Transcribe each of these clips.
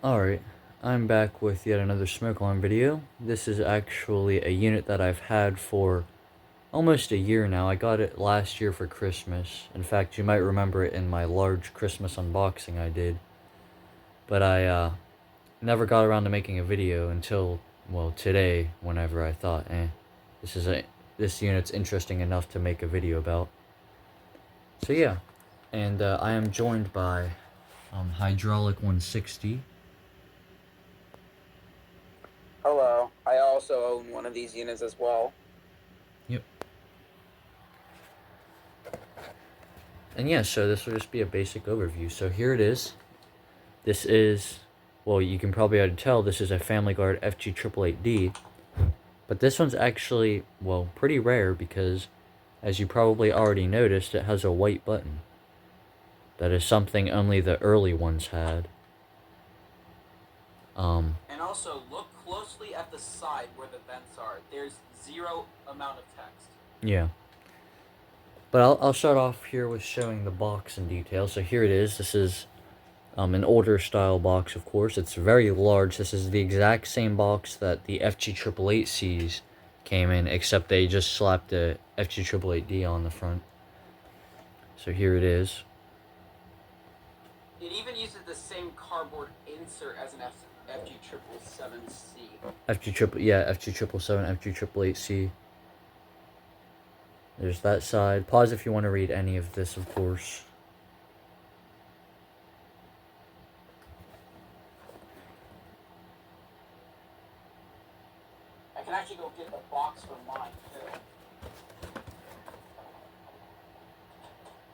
Alright, I'm back with yet another smoke alarm video. This is actually a unit that I've had for almost a year now. I got it last year for Christmas. In fact, you might remember it in my large Christmas unboxing I did. But I never got around to making a video until, well, today, whenever I thought, this unit's interesting enough to make a video about. So yeah, and I am joined by Hydraulic 160. Hello. I also own one of these units as well. Yep. And yeah, so this will just be a basic overview. So here it is. This is, well, you can probably already tell, this is a Family Guard FG888D. But this one's actually, well, pretty rare because, as you probably already noticed, it has a white button. That is something only the early ones had. And also, look closely at the side where the vents are. There's zero amount of text. Yeah. But I'll start off here with showing the box in detail. So here it is. This is an older style box, of course. It's very large. This is the exact same box that the FG888Cs came in, except they just slapped the FG888D on the front. So here it is. It even uses the same cardboard insert as an FG777C. FG777, FG888C. There's that side. Pause if you want to read any of this, of course. I can actually go get the box for mine, too.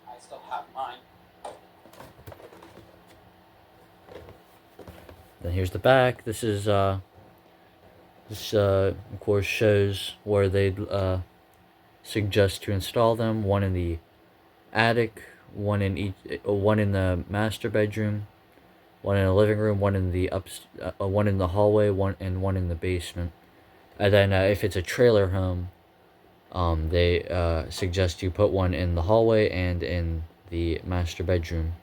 I still have mine. Then here's the back. This is, of course, shows where they'd, suggest to install them. One in the attic, one in the master bedroom, one in the living room, one in the one in the hallway, one in the basement. And then if it's a trailer home, they suggest you put one in the hallway and in the master bedroom.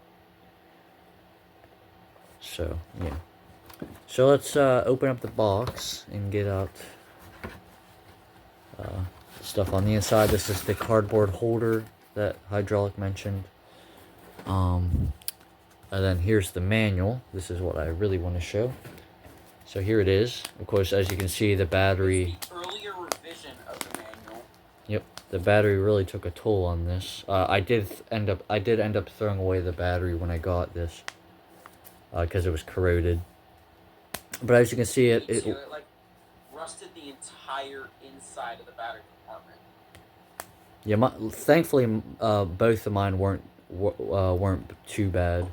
So yeah. So let's open up the box and get out stuff on the inside. This is the cardboard holder that Hydraulic mentioned. And then here's the manual. This is what I really want to show. So here it is. Of course, as you can see, the battery. It's the earlier revision of the manual. Yep, the battery really took a toll on this. I did end up throwing away the battery when I got this, because it was corroded. But as you can see, it like rusted the entire inside of the battery compartment. Yeah, thankfully, both of mine weren't too bad.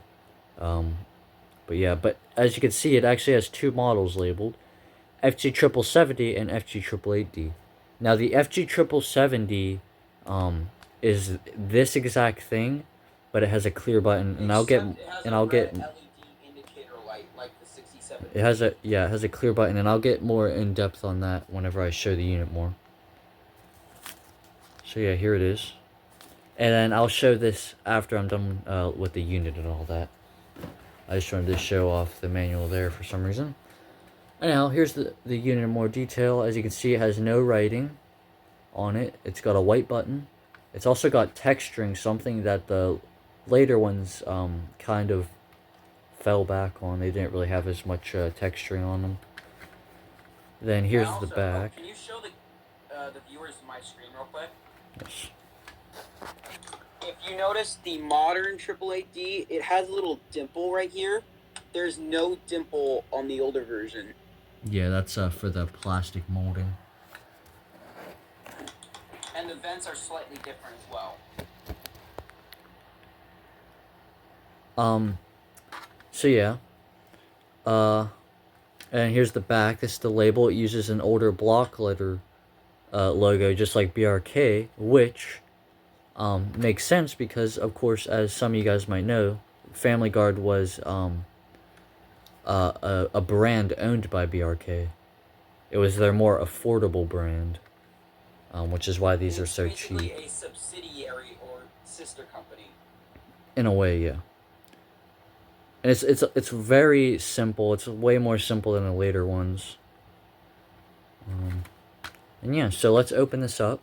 But yeah, but as you can see, it actually has two models labeled, FG777D and FG888D. Now the FG777D is this exact thing, but it has a clear button, and I'll get it has a clear button, and I'll get more in depth on that whenever I show the unit more. So yeah, here it is. And then I'll show this after I'm done with the unit and all that. I just wanted to show off the manual there for some reason. Anyhow, here's the unit in more detail. As you can see, it has no writing on it. It's got a white button. It's also got texturing, something that the later ones kind of fell back on. They didn't really have as much texturing on them. Then here's the back. Can you show the viewers my screen real quick? Yes. If you notice the modern 888D, it has a little dimple right here. There's no dimple on the older version. Yeah, that's for the plastic molding. And the vents are slightly different as well. So yeah. And here's the back. This is the label. It uses an older block letter logo, just like BRK, which makes sense because, of course, as some of you guys might know, Family Guard was a brand owned by BRK. It was their more affordable brand, which is why these are so cheap. Basically a subsidiary or sister company. In a way, yeah. And it's very simple. It's way more simple than the later ones. And yeah, so let's open this up,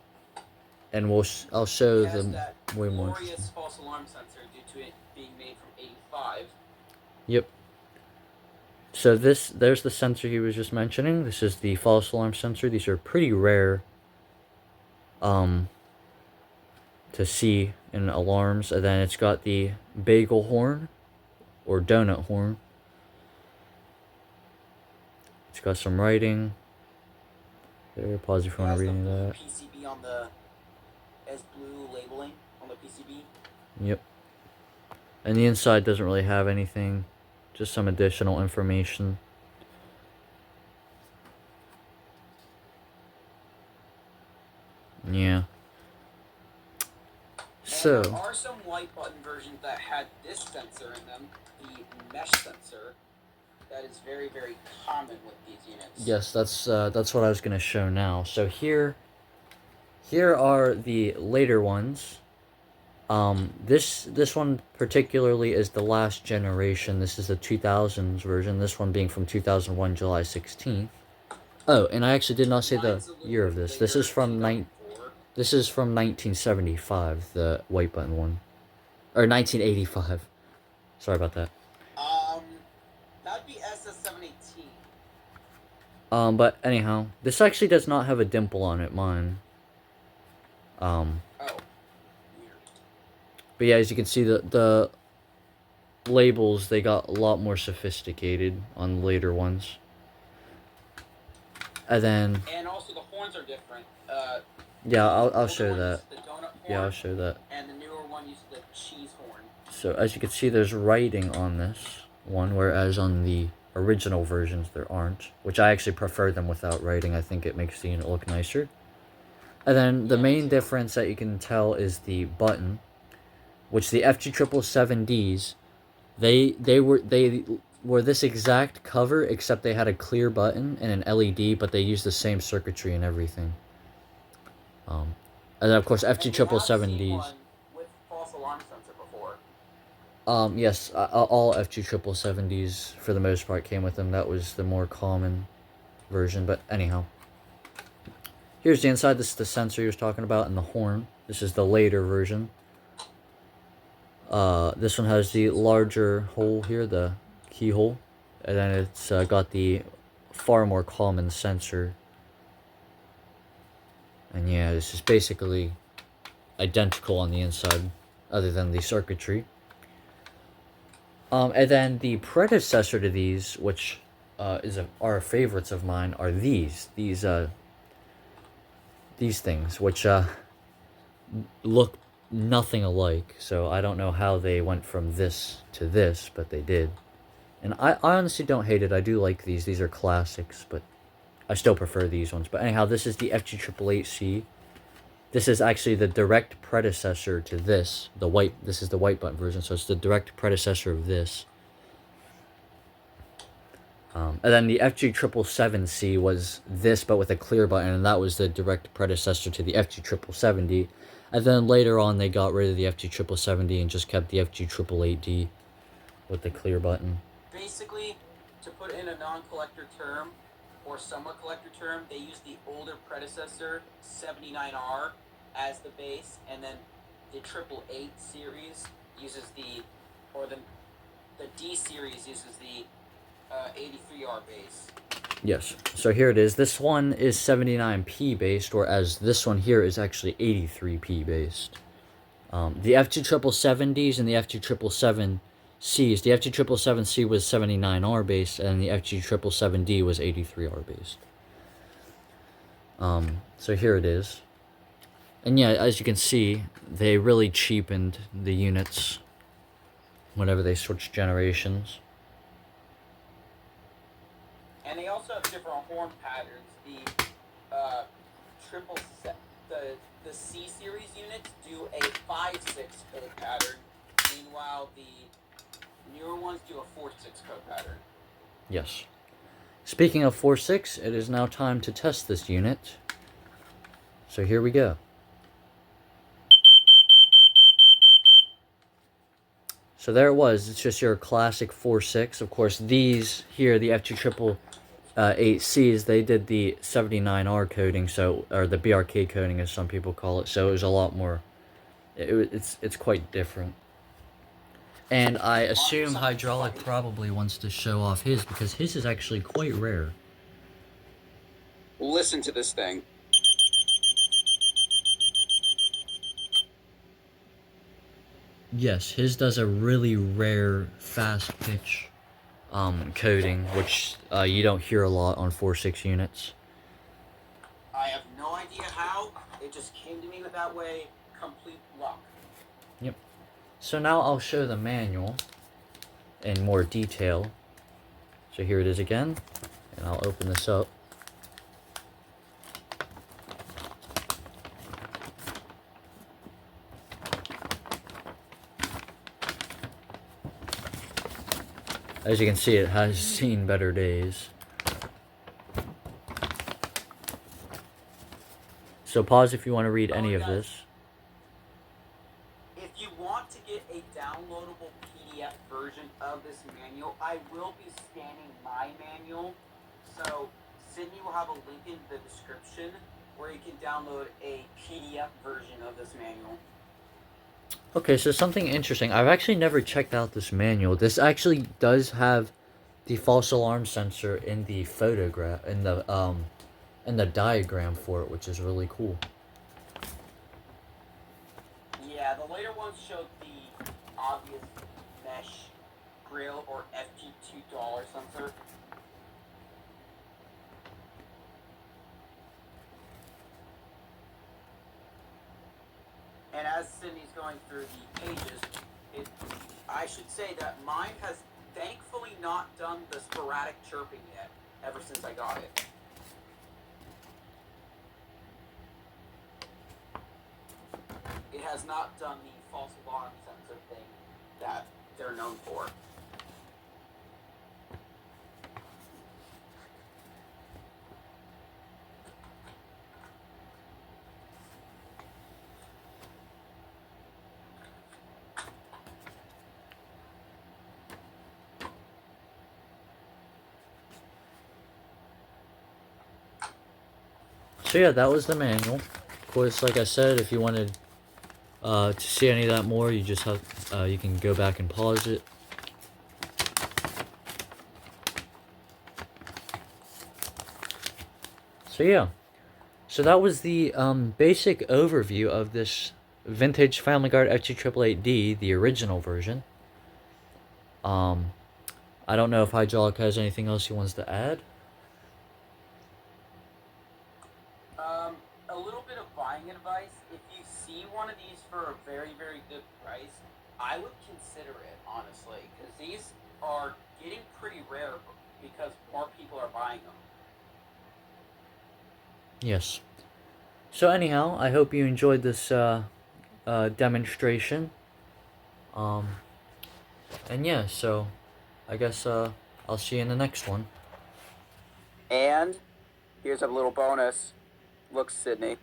and I'll show It has them that way more. glorious false alarm sensor due to it being made from 85. Yep. So there's the sensor he was just mentioning. This is the false alarm sensor. These are pretty rare to see in alarms. And then it's got the bagel horn or donut horn. It's got some writing. There, pause if you want to read any of that. PCB on the as blue labeling on the PCB. Yep. And the inside doesn't really have anything, just some additional information. Yeah. So there are some white button versions that had this sensor in them, the mesh sensor. That is very, very common with these units. yes, that's what I was gonna show now. So here are the later ones. This one particularly is the last generation. This is the 2000s version. This one being from 2001, July 16th. Oh, and I actually did not say the year of this. This is from 1975, the white button one, or 1985. Sorry about that. That'd be SS718. But anyhow, this actually does not have a dimple on it, mine. Oh. Weird. But yeah, as you can see, the labels, they got a lot more sophisticated on the later ones. And also the horns are different. Yeah, I'll show that. The donut horn, yeah, I'll show that. And the newer one uses the cheese horn. So as you can see, there's writing on this one, whereas on the original versions there aren't, which I actually prefer them without writing. I think it makes the unit look nicer. And then the main difference that you can tell is the button, which the FG888Ds, they were this exact cover, except they had a clear button and an LED, but they used the same circuitry and everything. And then of course FG888Ds. With false alarm sensor before. Yes, all FG888Ds for the most part came with them. That was the more common version. But anyhow, here's the inside. This is the sensor he was talking about, and the horn. This is the later version. This one has the larger hole here, the keyhole, and then it's got the far more common sensor. And yeah, this is basically identical on the inside, other than the circuitry. And then the predecessor to these, which are favorites of mine, are these things, which look nothing alike. So I don't know how they went from this to this, but they did. And I honestly don't hate it. I do like these. These are classics, but I still prefer these ones. But anyhow, this is the FG888C. This is actually the direct predecessor to this. This is the white button version, so it's the direct predecessor of this. And then the FG777C was this, but with a clear button, and that was the direct predecessor to the FG777D. And then later on, they got rid of the FG777D and just kept the FG888D with the clear button. Basically, to put in a non-collector term, or somewhat collector term, they use the older predecessor, 79R, as the base, and then the 888 series uses the D series uses the 83R base. Yes, so here it is. This one is 79p based, whereas this one here is actually 83p based. The FG777Ds and the FG777Cs, the FG777C was 79R based, and the FG777D was 83R based. So here it is. And yeah, as you can see, they really cheapened the units whenever they switched generations. And they also have different horn patterns. The C series units do a 5/6 code pattern, meanwhile the newer ones do a 4/6 code pattern. Yes. Speaking of 4/6, it is now time to test this unit. So here we go. So there it was. It's just your classic 4.6. Of course, these here, the FG888Cs, they did the 79R coding, so, or the BRK coding as some people call it. So it was a lot more. It's quite different. And I assume Hydraulic probably wants to show off his because his is actually quite rare. Listen to this thing. Yes, his does a really rare fast pitch coding, which you don't hear a lot on 4.6 units. I have no idea how. It just came to me that way. Complete luck. Yep. So now I'll show the manual in more detail. So here it is again, and I'll open this up. As you can see, it has seen better days. So pause if you want to read any of this. If you want to get a downloadable PDF version of this manual, I will be scanning my manual. So Sydney will have a link in the description where you can download a PDF version of this manual. Okay, so something interesting. I've actually never checked out this manual. This actually does have the false alarm sensor in the photograph, in the diagram for it, which is really cool. Yeah, the later ones showed the obvious mesh grill or FG2 sensor. And as Sydney's going through the pages, I should say that mine has thankfully not done the sporadic chirping yet, ever since I got it. It has not done the false alarm sensor thing that they're known for. So yeah, that was the manual. Of course, like I said, if you wanted to see any of that more, you just have you can go back and pause it. So yeah, so that was the basic overview of this vintage Family Guard FG888D, the original version. I don't know if Hydraulic has anything else he wants to add. A little bit of buying advice. If you see one of these for a very, very good price, I would consider it, honestly, because these are getting pretty rare because more people are buying them. Yes. So anyhow, I hope you enjoyed this demonstration. And yeah, so I guess I'll see you in the next one. And here's a little bonus. Look, Sydney.